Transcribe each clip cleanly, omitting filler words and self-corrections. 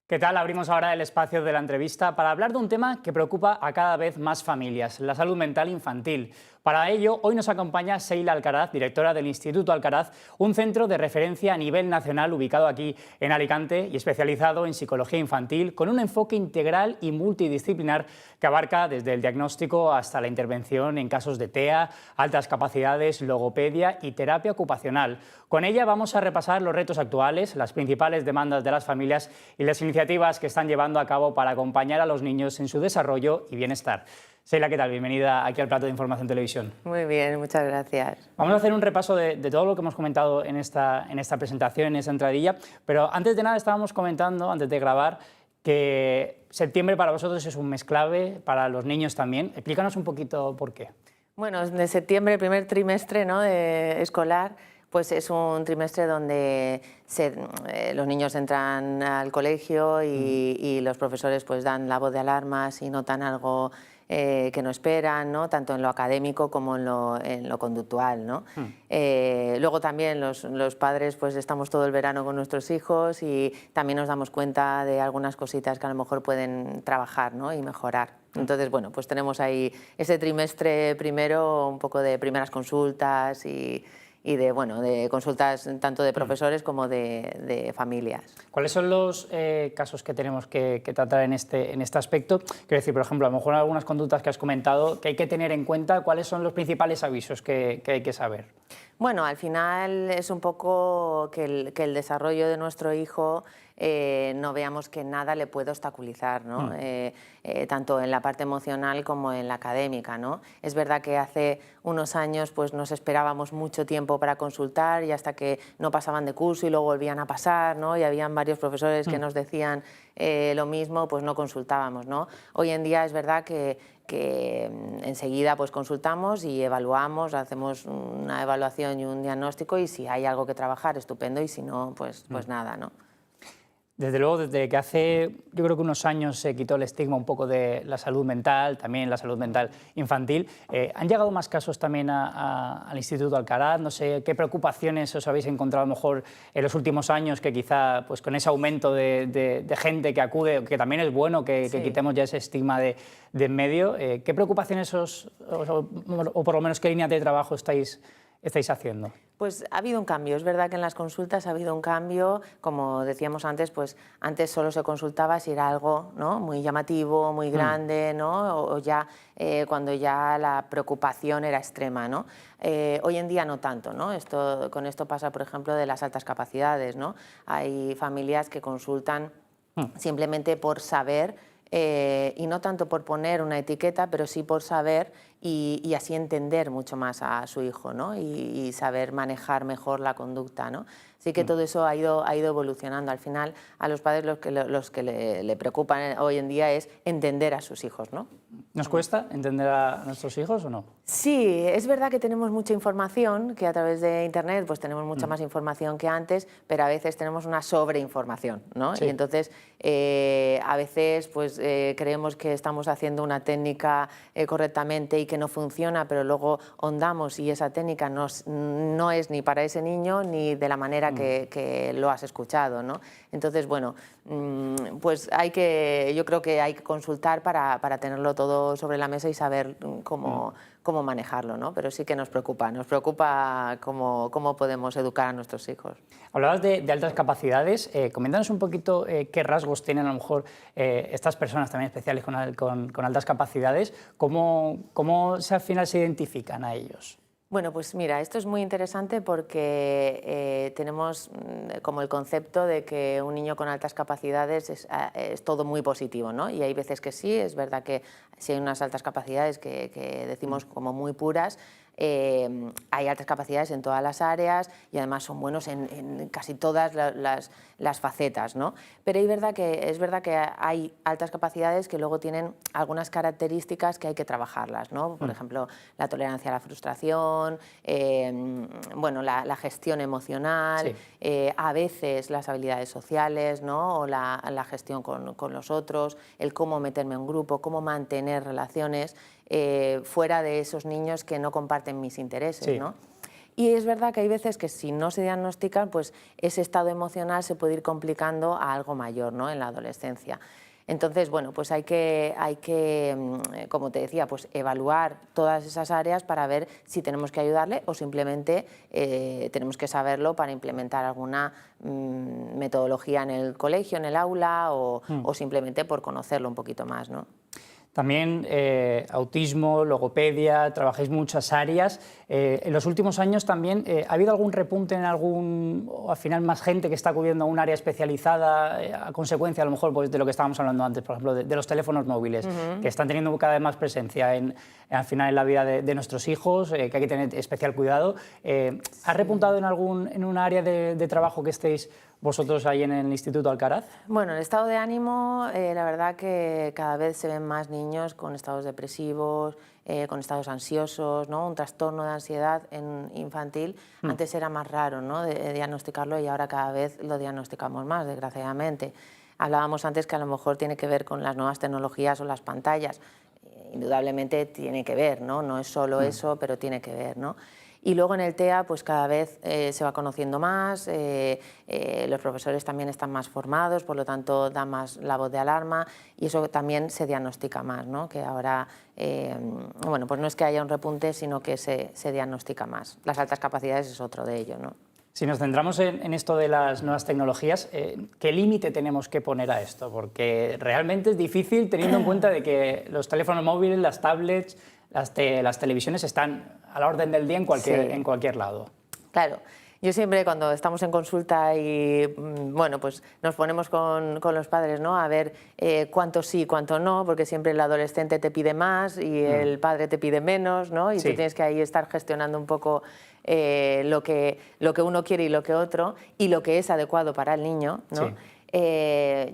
¿Qué tal? Abrimos ahora el espacio de la entrevista para hablar de un tema que preocupa a cada vez más familias, la salud mental infantil. Para ello, hoy nos acompaña Sheila Alcaraz, directora del Instituto Alcaraz, un centro de referencia a nivel nacional ubicado aquí en Alicante y especializado en psicología infantil, con un enfoque integral y multidisciplinar que abarca desde el diagnóstico hasta la intervención en casos de TEA, altas capacidades, logopedia y terapia ocupacional. Con ella vamos a repasar los retos actuales, las principales demandas de las familias y las iniciativas que están llevando a cabo para acompañar a los niños en su desarrollo y bienestar. Sheila, ¿qué tal? Bienvenida aquí al Plato de Información Televisión. Muy bien, muchas gracias. Vamos a hacer un repaso de todo lo que hemos comentado en esta presentación, en esta entradilla, pero antes de nada estábamos comentando, antes de grabar, que septiembre para vosotros es un mes clave, para los niños también. Explícanos un poquito por qué. Bueno, de septiembre, el primer trimestre, ¿no?, escolar, pues es un trimestre donde los niños entran al colegio y los profesores pues dan la voz de alarma si notan algo que no esperan, ¿no?, tanto en lo académico como en lo conductual, ¿no? Luego también los padres pues estamos todo el verano con nuestros hijos y también nos damos cuenta de algunas cositas que a lo mejor pueden trabajar, ¿no?, y mejorar. Entonces, bueno, pues tenemos ahí ese trimestre primero, un poco de primeras consultas y de consultas tanto de profesores como de familias. ¿Cuáles son los casos que tenemos que tratar en este aspecto? Quiero decir, por ejemplo, a lo mejor algunas conductas que has comentado que hay que tener en cuenta, ¿cuáles son los principales avisos que hay que saber? Bueno, al final es un poco que el desarrollo de nuestro hijo no veamos que nada le puede obstaculizar, ¿no? Tanto en la parte emocional como en la académica, ¿no? Es verdad que hace unos años pues, nos esperábamos mucho tiempo para consultar y hasta que no pasaban de curso y luego volvían a pasar, ¿no?, y habían varios profesores que nos decían lo mismo, pues no consultábamos, ¿no? Hoy en día es verdad que enseguida pues consultamos y evaluamos, hacemos una evaluación y un diagnóstico y si hay algo que trabajar, estupendo, y si no, pues nada, ¿no? Desde luego, desde que hace, yo creo que unos años se quitó el estigma un poco de la salud mental, también la salud mental infantil, ¿han llegado más casos también al Instituto Alcaraz? No sé, ¿qué preocupaciones os habéis encontrado a lo mejor en los últimos años que quizá pues, con ese aumento de gente que acude, que también es bueno que quitemos ya ese estigma de en medio? ¿Qué preocupaciones o por lo menos qué línea de trabajo estáis haciendo? Pues ha habido un cambio, es verdad que en las consultas ha habido un cambio, como decíamos antes, pues antes solo se consultaba si era algo, ¿no?, muy llamativo, muy grande, ¿no?, o ya cuando ya la preocupación era extrema, ¿no? Hoy en día no tanto, ¿no? Con esto pasa, por ejemplo, de las altas capacidades, ¿no? Hay familias que consultan simplemente por saber, y no tanto por poner una etiqueta, pero sí por saber y así entender mucho más a su hijo, ¿no?, y saber manejar mejor la conducta, ¿no? Así que todo eso ha ido evolucionando. Al final, a los padres los que le preocupan hoy en día es entender a sus hijos, ¿no? ¿Nos cuesta entender a nuestros hijos o no? Sí, es verdad que tenemos mucha información, que a través de Internet pues tenemos mucha más información que antes, pero a veces tenemos una sobreinformación, ¿no? Sí. Y entonces a veces pues creemos que estamos haciendo una técnica correctamente y que no funciona, pero luego hondamos y esa técnica no es ni para ese niño ni de la manera que lo has escuchado, ¿no? Entonces, bueno, pues yo creo que hay que consultar para tenerlo todo sobre la mesa y saber cómo manejarlo, ¿no? Pero sí que nos preocupa cómo podemos educar a nuestros hijos. Hablabas de altas capacidades, coméntanos un poquito qué rasgos tienen a lo mejor estas personas también especiales con altas capacidades, cómo al final se identifican a ellos. Bueno, pues mira, esto es muy interesante porque tenemos como el concepto de que un niño con altas capacidades es todo muy positivo, ¿no? Y hay veces que sí, es verdad que si hay unas altas capacidades que decimos como muy puras, hay altas capacidades en todas las áreas y además son buenos en casi todas las facetas, ¿no? Pero es verdad que hay altas capacidades que luego tienen algunas características que hay que trabajarlas, ¿no? Por ejemplo, la tolerancia a la frustración, bueno, la gestión emocional, a veces las habilidades sociales, ¿no?, o la gestión con los otros, el cómo meterme en un grupo, cómo mantener relaciones fuera de esos niños que no comparten mis intereses, ¿no? Y es verdad que hay veces que si no se diagnostican, pues ese estado emocional se puede ir complicando a algo mayor, ¿no?, en la adolescencia. Entonces, bueno, pues hay que, como te decía, pues evaluar todas esas áreas para ver si tenemos que ayudarle o simplemente tenemos que saberlo para implementar alguna metodología en el colegio, en el aula o simplemente por conocerlo un poquito más, ¿no? También autismo, logopedia, trabajáis muchas áreas. En los últimos años también, ¿ha habido algún repunte en o al final más gente que está acudiendo a un área especializada a consecuencia, a lo mejor, pues, de lo que estábamos hablando antes, por ejemplo, de los teléfonos móviles, que están teniendo cada vez más presencia al final en la vida de nuestros hijos, que hay que tener especial cuidado? ¿Ha repuntado en un área de trabajo que estéis vosotros ahí en el Instituto Alcaraz? Bueno, el estado de ánimo, la verdad que cada vez se ven más niños con estados depresivos, con estados ansiosos, ¿no? Un trastorno de ansiedad infantil. Antes era más raro, ¿no?, de diagnosticarlo, y ahora cada vez lo diagnosticamos más, desgraciadamente. Hablábamos antes que a lo mejor tiene que ver con las nuevas tecnologías o las pantallas. Indudablemente tiene que ver, ¿no? No es solo eso, pero tiene que ver, ¿no? Y luego en el TEA pues cada vez se va conociendo más, los profesores también están más formados, por lo tanto da más la voz de alarma y eso también se diagnostica más, ¿no? Que ahora, bueno, pues no es que haya un repunte, sino que se diagnostica más. Las altas capacidades es otro de ello, ¿no? Si nos centramos en esto de las nuevas tecnologías, ¿qué límite tenemos que poner a esto? Porque realmente es difícil teniendo en cuenta de que los teléfonos móviles, las tablets, las televisiones están a la orden del día en cualquier lado. Claro. Yo siempre cuando estamos en consulta y bueno, pues nos ponemos con los padres, ¿no?, a ver cuánto sí, cuánto no, porque siempre el adolescente te pide más y el padre te pide menos, ¿no? Y tú tienes que ahí estar gestionando un poco lo que uno quiere y lo que otro, y lo que es adecuado para el niño, ¿no? Sí.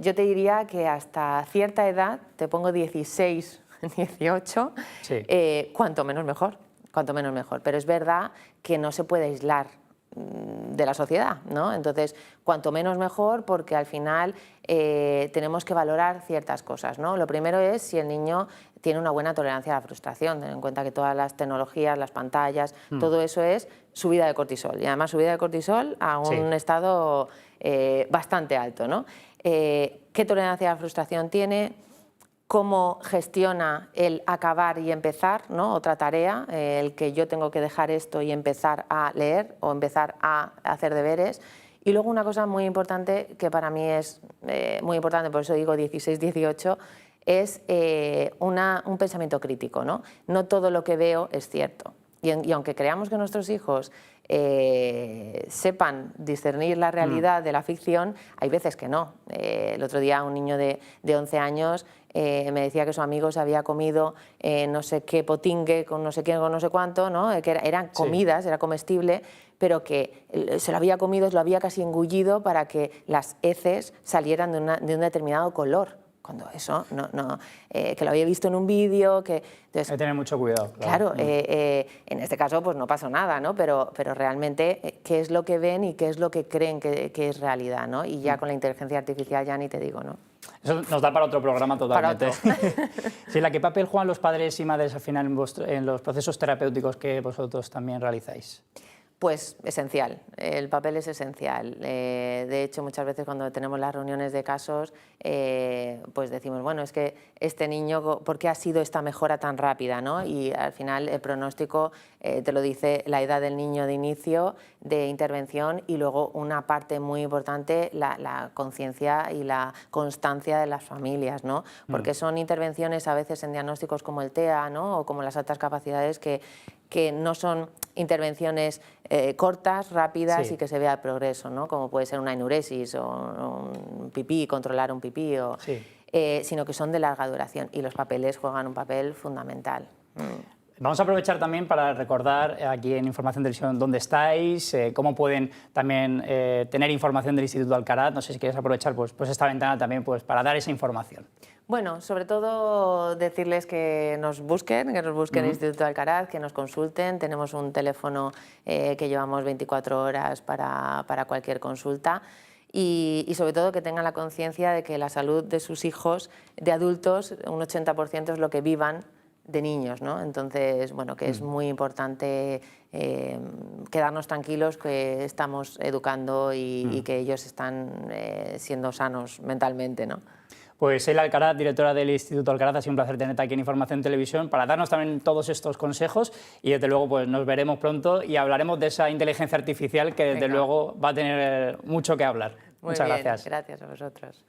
Yo te diría que hasta cierta edad, te pongo 16, 18, cuanto menos mejor, cuanto menos mejor. Pero es verdad que no se puede aislar de la sociedad, ¿no? Entonces, cuanto menos mejor, porque al final tenemos que valorar ciertas cosas, ¿no? Lo primero es si el niño tiene una buena tolerancia a la frustración. Ten en cuenta que todas las tecnologías, las pantallas, todo eso es subida de cortisol, y además subida de cortisol a un estado bastante alto, ¿no? ¿Qué tolerancia a la frustración tiene? Cómo gestiona el acabar y empezar, ¿no? Otra tarea, el que yo tengo que dejar esto y empezar a leer o empezar a hacer deberes. Y luego una cosa muy importante, que para mí es muy importante, por eso digo 16, 18, es un pensamiento crítico, ¿no? No todo lo que veo es cierto. Y aunque creamos que nuestros hijos sepan discernir la realidad de la ficción, hay veces que no. El otro día un niño de 11 años me decía que su amigo se había comido no sé qué potingue con no sé quién, con no sé cuánto, ¿no? Que eran comidas, era comestible, pero que se lo había comido, lo había casi engullido para que las heces salieran de un determinado color. Cuando eso, que lo había visto en un vídeo, que... Entonces, hay que tener mucho cuidado. Claro, en este caso pues no pasó nada, ¿no? Pero realmente qué es lo que ven y qué es lo que creen que es realidad, ¿no? Y ya con la inteligencia artificial ya ni te digo, ¿no? Eso nos da para otro programa totalmente. Para otro. Sí, ¿qué papel juegan los padres y madres al final en los procesos terapéuticos que vosotros también realizáis? Pues esencial, el papel es esencial. De hecho, muchas veces cuando tenemos las reuniones de casos, pues decimos, bueno, es que este niño, ¿por qué ha sido esta mejora tan rápida, ¿no? Y al final el pronóstico te lo dice la edad del niño de inicio, de intervención, y luego una parte muy importante, la conciencia y la constancia de las familias, ¿no? Porque son intervenciones a veces en diagnósticos como el TEA, ¿no? O como las altas capacidades que no son intervenciones cortas, rápidas y que se vea el progreso, ¿no? Como puede ser una enuresis o un pipí, controlar un pipí, sino que son de larga duración, y los papeles juegan un papel fundamental. Vamos a aprovechar también para recordar aquí en Información Televisión dónde estáis, cómo pueden también tener información del Instituto Alcaraz. No sé si quieres aprovechar pues esta ventana también para dar esa información. Bueno, sobre todo decirles que nos busquen el Instituto Alcaraz, que nos consulten. Tenemos un teléfono que llevamos 24 horas para cualquier consulta. Y sobre todo que tengan la conciencia de que la salud de sus hijos, de adultos, un 80% es lo que vivan de niños, ¿no? Entonces, bueno, que es muy importante quedarnos tranquilos que estamos educando y que ellos están siendo sanos mentalmente, ¿no? Pues Sheila Alcaraz, directora del Instituto Alcaraz, ha sido un placer tenerte aquí en Información Televisión para darnos también todos estos consejos y desde luego pues nos veremos pronto y hablaremos de esa inteligencia artificial que desde luego va a tener mucho que hablar. Muchas gracias. Gracias a vosotros.